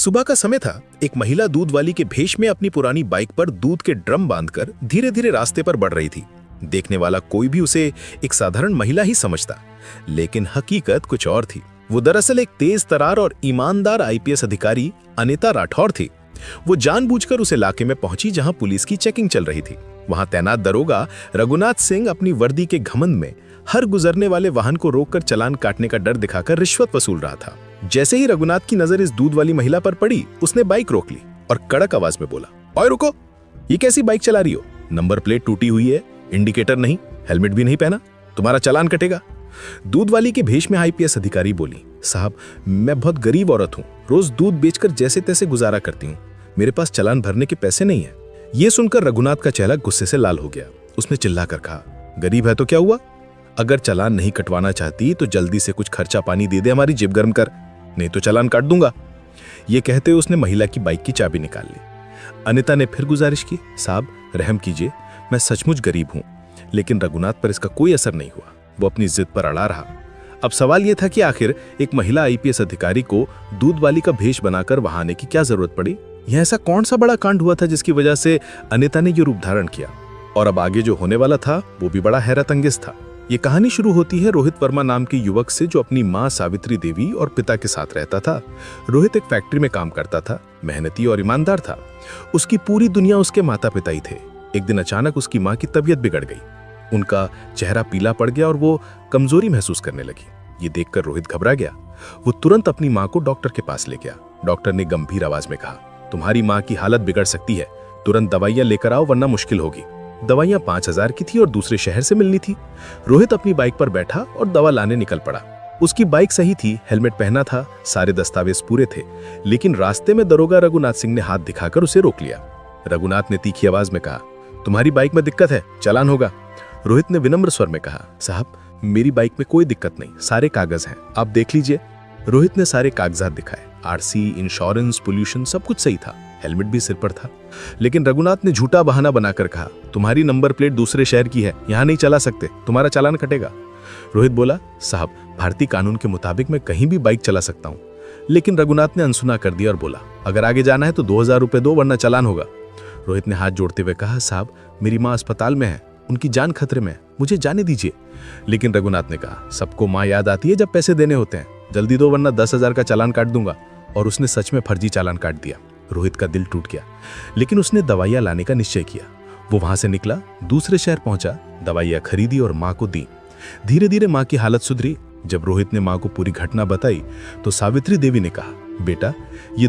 सुबह का समय था। एक महिला दूध वाली के भेष में अपनी पुरानी बाइक पर दूध के ड्रम बांधकर धीरे धीरे रास्ते पर बढ़ रही थी। देखने वाला कोई भी उसे एक साधारण महिला ही समझता, लेकिन हकीकत कुछ और थी। वो दरअसल एक तेज तरार और ईमानदार आईपीएस अधिकारी अनिता राठौर थी। वो जानबूझकर उस इलाके में पहुंची जहां पुलिस की चेकिंग चल रही थी। वहां तैनात दरोगा रघुनाथ सिंह अपनी वर्दी के घमंड में हर गुजरने वाले वाहन को रोककर चालान काटने का डर दिखाकर रिश्वत वसूल रहा था। जैसे ही रघुनाथ की नजर इस दूध वाली महिला पर पड़ी, उसने बाइक रोक ली और कड़क आवाज में बोला, ओए रुको, ये कैसी बाइक चला रही हो? नंबर प्लेट टूटी हुई है, इंडिकेटर नहीं, हेलमेट भी नहीं पहना, तुम्हारा चालान कटेगा। दूध वाली के भेष में आईपीएस अधिकारी बोली, साहब मैं बहुत गरीब औरत हूँ, रोज दूध बेचकर जैसे तैसे गुजारा करती हूँ, मेरे पास चालान भरने के पैसे नहीं है। ये सुनकर रघुनाथ का चेहरा गुस्से से लाल हो गया। उसने चिल्लाकर कहा, गरीब है तो क्या हुआ? अगर चालान नहीं कटवाना चाहती तो जल्दी से कुछ खर्चा पानी दे दे, हमारी जेब गर्म कर, नहीं तो चालान काट दूंगा। ये कहते हुए उसने महिला की बाइक की चाबी निकाल ली। अनिता ने फिर गुजारिश की, साहब रहम कीजिए, मैं सचमुच गरीब हूं। लेकिन रघुनाथ पर इसका कोई असर नहीं हुआ। वो अपनी जिद पर अड़ा रहा। अब सवाल यह था कि आखिर एक महिला आईपीएस अधिकारी को दूध वाली का भेष बनाकर वहां आने की क्या जरूरत पड़ी? यह ऐसा कौन सा बड़ा कांड हुआ था जिसकी वजह से अनिता ने यह रूप धारण किया? और अब आगे जो होने वाला था वो भी बड़ा हैरत अंगेज था। ये कहानी शुरू होती है रोहित वर्मा नाम के युवक से, जो अपनी मां सावित्री देवी और पिता के साथ रहता था। रोहित एक फैक्ट्री में काम करता था, मेहनती और ईमानदार था। उसकी पूरी दुनिया उसके माता पिता ही थे। एक दिन अचानक उसकी मां की तबीयत बिगड़ गई। उनका चेहरा पीला पड़ गया और वो कमजोरी महसूस करने लगी। ये देखकर रोहित घबरा गया। वो तुरंत अपनी मां को डॉक्टर के पास ले गया। डॉक्टर ने गंभीर आवाज में कहा, तुम्हारी मां की हालत बिगड़ सकती है, तुरंत दवाइयां लेकर आओ वरना मुश्किल होगी। दवाइयां 5000 की थी और दूसरे शहर से मिलनी थी। रोहित अपनी बाइक पर बैठा और दवा लाने निकल पड़ा। उसकी बाइक सही थी, हेलमेट पहना था, सारे दस्तावेज पूरे थे। लेकिन रास्ते में दरोगा रघुनाथ सिंह ने हाथ दिखाकर उसे रोक लिया। रघुनाथ ने तीखी आवाज में कहा, तुम्हारी बाइक में दिक्कत है, चालान होगा। रोहित ने विनम्र स्वर में कहा, साहब मेरी बाइक में कोई दिक्कत नहीं, सारे कागज हैं, आप देख लीजिए। रोहित ने सारे कागजात दिखाए, आरसी, इंश्योरेंस, पोल्यूशन, सब कुछ सही था, हेलमेट भी सिर पर था। लेकिन रघुनाथ ने झूठा बहाना बनाकर कहा, तुम्हारी नंबर प्लेट दूसरे शहर की है, यहां नहीं चला सकते, तुम्हारा चालान कटेगा। रोहित बोला, साहब भारतीय कानून के मुताबिक मैं कहीं भी बाइक चला सकता हूं। लेकिन रघुनाथ ने अनसुना कर दिया और बोला, अगर आगे जाना है तो 2000 रुपए दो वरना चालान होगा। रोहित ने हाथ जोड़ते हुए कहा, साहब मेरी माँ अस्पताल में है, उनकी जान खतरे में है, मुझे जाने दीजिए। लेकिन रघुनाथ ने कहा, सबको माँ याद आती है जब पैसे देने होते हैं, जल्दी दो वरना 10,000 का चालान काट दूंगा। और उसने सच में फर्जी चालान काट दिया। रोहित का दिल टूट गया, लेकिन उसने दवाइयां लाने का निश्चय किया। वो वहां से निकला, दूसरे शहर पहुंचा, दवाइयां खरीदी और मां को दी। धीरे धीरे मां की हालत सुधरी। जब रोहित ने मां को पूरी घटना बताई तो सावित्री देवी ने कहा, बेटा ये